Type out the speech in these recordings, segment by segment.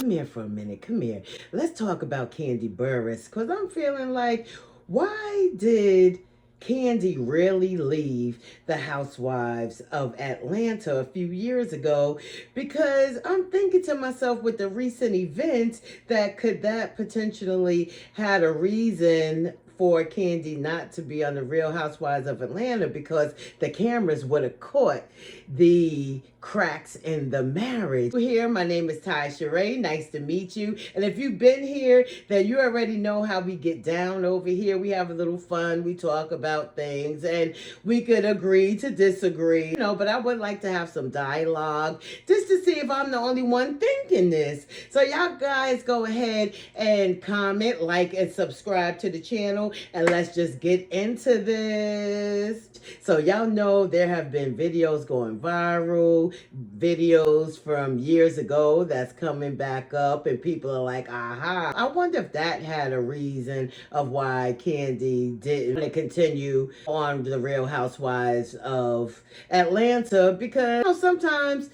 Come here for a minute. Come here. Let's talk about Kandi Burrus, because I'm feeling like, why did Kandi really leave the Housewives of Atlanta a few years ago? Because I'm thinking to myself, with the recent events, that could that potentially had a reason for Kandi not to be on the Real Housewives of Atlanta, because the cameras would have caught the cracks in the marriage. Here, my name is Ty Sheree. Nice to meet you. And if you've been here, then you already know how we get down over here. We have a little fun. We talk about things, and we could agree to disagree, but I would like to have some dialogue just to see if I'm the only one thinking this. So y'all guys go ahead and comment, like, and subscribe to the channel, and let's just get into this. So y'all know there have been videos going viral, videos from years ago that's coming back up, and people are like, aha. I wonder if that had a reason of why Kandi didn't continue on the Real Housewives of Atlanta, because sometimes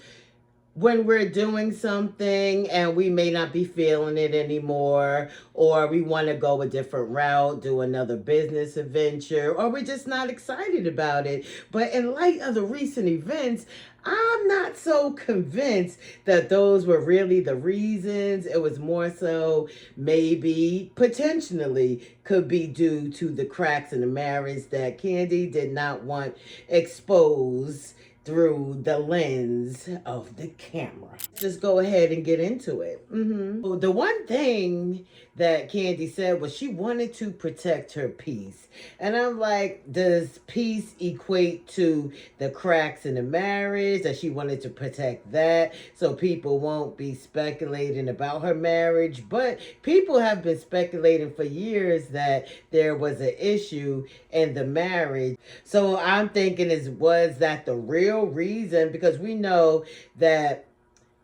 when we're doing something and we may not be feeling it anymore, or we want to go a different route, do another business adventure, or we're just not excited about it. But in light of the recent events, I'm not so convinced that those were really the reasons. It was more so maybe potentially could be due to the cracks in the marriage that Kandi did not want exposed through the lens of the camera. Just go ahead and get into it. So the one thing that Kandi said was she wanted to protect her peace. And I'm like, does peace equate to the cracks in the marriage? That she wanted to protect that so people won't be speculating about her marriage? But people have been speculating for years that there was an issue in the marriage. So I'm thinking, was that the real reason? Because we know that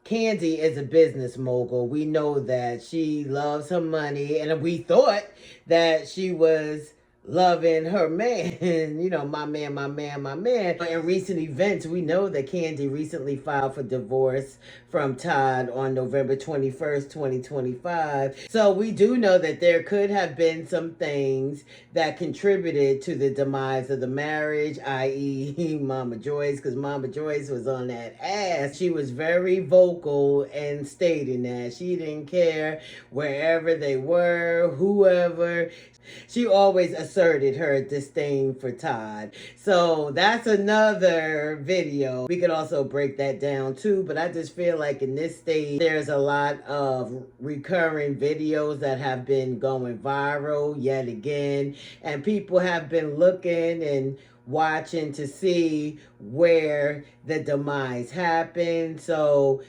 Kandi is a business mogul. We know that she loves her money, and we thought that she was loving her man, my man, my man, my man. But in recent events, we know that Kandi recently filed for divorce from Todd on November 21st, 2025. So we do know that there could have been some things that contributed to the demise of the marriage, i.e. Mama Joyce, because Mama Joyce was on that ass. She was very vocal in stating that she didn't care wherever they were, whoever. She always asserted her disdain for Todd. So that's another video. We could also break that down too, but I just feel like in this stage, there's a lot of recurring videos that have been going viral yet again, and people have been looking and watching to see where the demise happened. So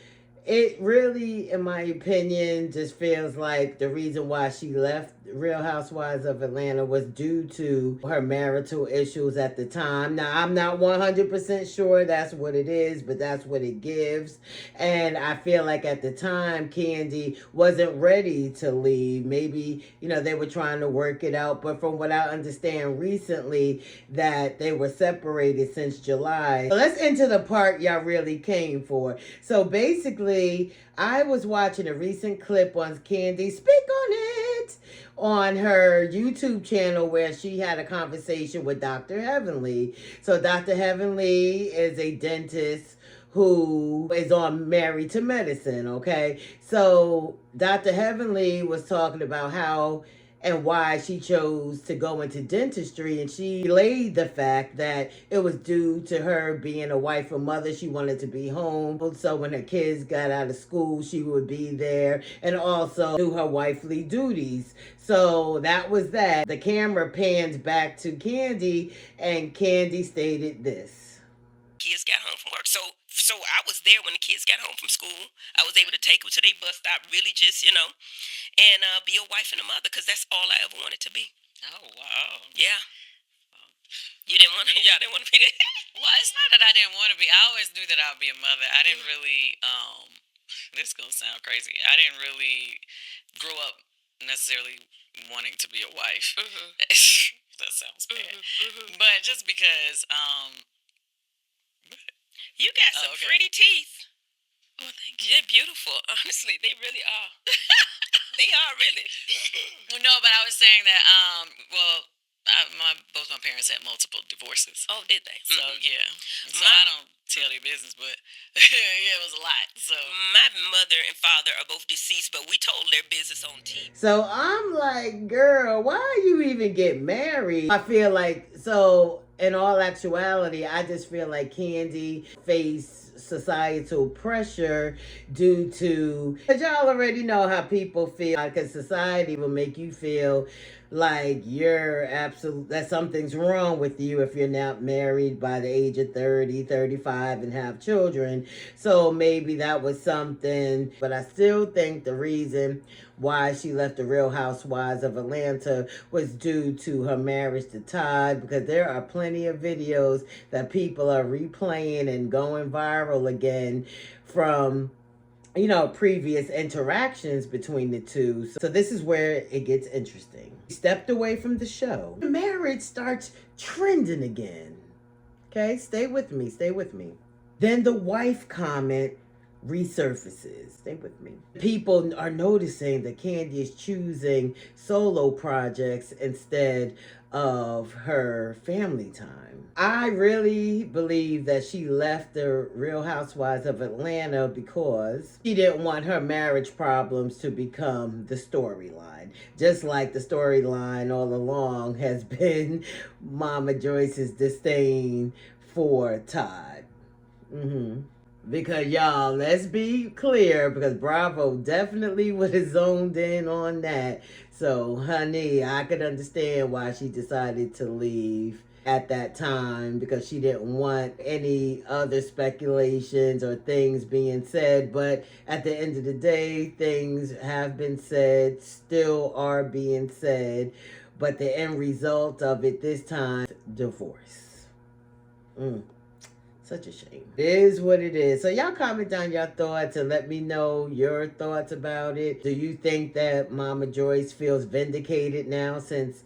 it really, in my opinion, just feels like the reason why she left Real Housewives of Atlanta was due to her marital issues at the time. Now, I'm not 100% sure that's what it is, but that's what it gives. And I feel like at the time, Kandi wasn't ready to leave. Maybe, they were trying to work it out. But from what I understand recently, that they were separated since July. So let's enter the part y'all really came for. So basically, I was watching a recent clip on Kandi Speak on It on her YouTube channel, where she had a conversation with Dr. Heavenly. So Dr. Heavenly is a dentist who is on Married to Medicine, okay? So Dr. Heavenly was talking about how and why she chose to go into dentistry, and she laid the fact that it was due to her being a wife and mother. She wanted to be home, so when her kids got out of school, she would be there, and also do her wifely duties. So that was that. The camera pans back to Kandi, and Kandi stated this. Kids got home from work. So I was there when the kids got home from school. I was able to take them to their bus stop, really just, and be a wife and a mother, because that's all I ever wanted to be. Oh, wow. Yeah. You didn't want to, y'all didn't want to be there? Well, it's not that I didn't want to be. I always knew that I would be a mother. I didn't really, this is going to sound crazy. I didn't really grow up necessarily wanting to be a wife. That sounds bad. But just because, you got some pretty teeth. Oh, thank you. They're beautiful. Honestly, they really are. They are really. No, but I was saying that. Well, both my parents had multiple divorces. Oh, did they? So yeah. So My- I don't tell their business, but yeah, it was a lot. So My mother and father are both deceased, but we told their business on TV. So I'm like, girl, why you even get married? I feel like, so in all actuality, I just feel like Kandi faced societal pressure due to, because y'all already know how people feel, because society will make you feel like you're absolute, that something's wrong with you if you're not married by the age of 30, 35, and have children. So maybe that was something, but I still think the reason why she left the Real Housewives of Atlanta was due to her marriage to Todd, because there are plenty of videos that people are replaying and going viral again from, you know, previous interactions between the two. So this is where it gets interesting. He stepped away from the show. The marriage starts trending again. Okay, stay with me, stay with me. Then the wife comment resurfaces. Stay with me. People are noticing that Kandi is choosing solo projects instead of her family time. I really believe that she left the Real Housewives of Atlanta because she didn't want her marriage problems to become the storyline. Just like the storyline all along has been Mama Joyce's disdain for Todd. Because y'all, let's be clear, because Bravo definitely would have zoned in on that. So, honey, I could understand why she decided to leave at that time, because she didn't want any other speculations or things being said. But at the end of the day, things have been said, still are being said. But the end result of it this time, divorce. Such a shame. It is what it is. So y'all comment down your thoughts and let me know your thoughts about it. Do you think that Mama Joyce feels vindicated now since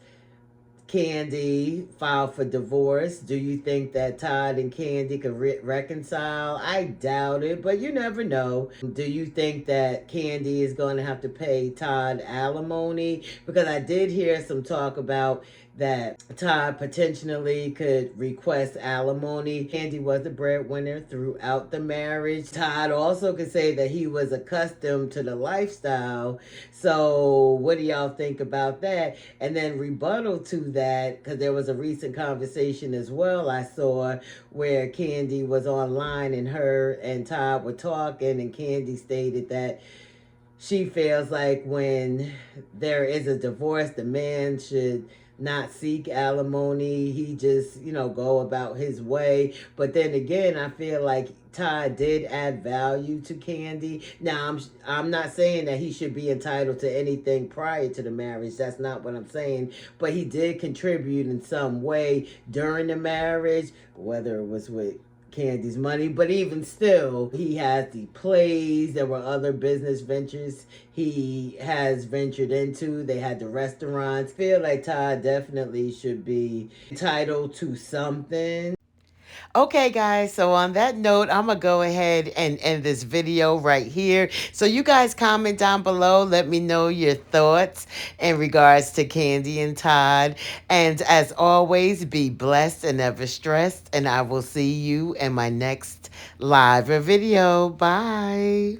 Kandi filed for divorce? Do you think that Todd and Kandi could reconcile? I doubt it, but you never know. Do you think that Kandi is going to have to pay Todd alimony? Because I did hear some talk about that Todd potentially could request alimony. Kandi was the breadwinner throughout the marriage. Todd also could say that he was accustomed to the lifestyle. So what do y'all think about that? And then rebuttal to that, because there was a recent conversation as well I saw where Kandi was online and her and Todd were talking, and Kandi stated that she feels like when there is a divorce, the man should not seek alimony. He just, go about his way. But then again, I feel like Todd did add value to Kandi. Now, I'm not saying that he should be entitled to anything prior to the marriage. That's not what I'm saying. But he did contribute in some way during the marriage, whether it was with Kandi's money, but even still, he has the plays. There were other business ventures he has ventured into. They had the restaurants. I feel like Todd definitely should be entitled to something. Okay, guys, so on that note, I'm going to go ahead and end this video right here. So you guys comment down below. Let me know your thoughts in regards to Kandi and Todd. And as always, be blessed and never stressed. And I will see you in my next live or video. Bye.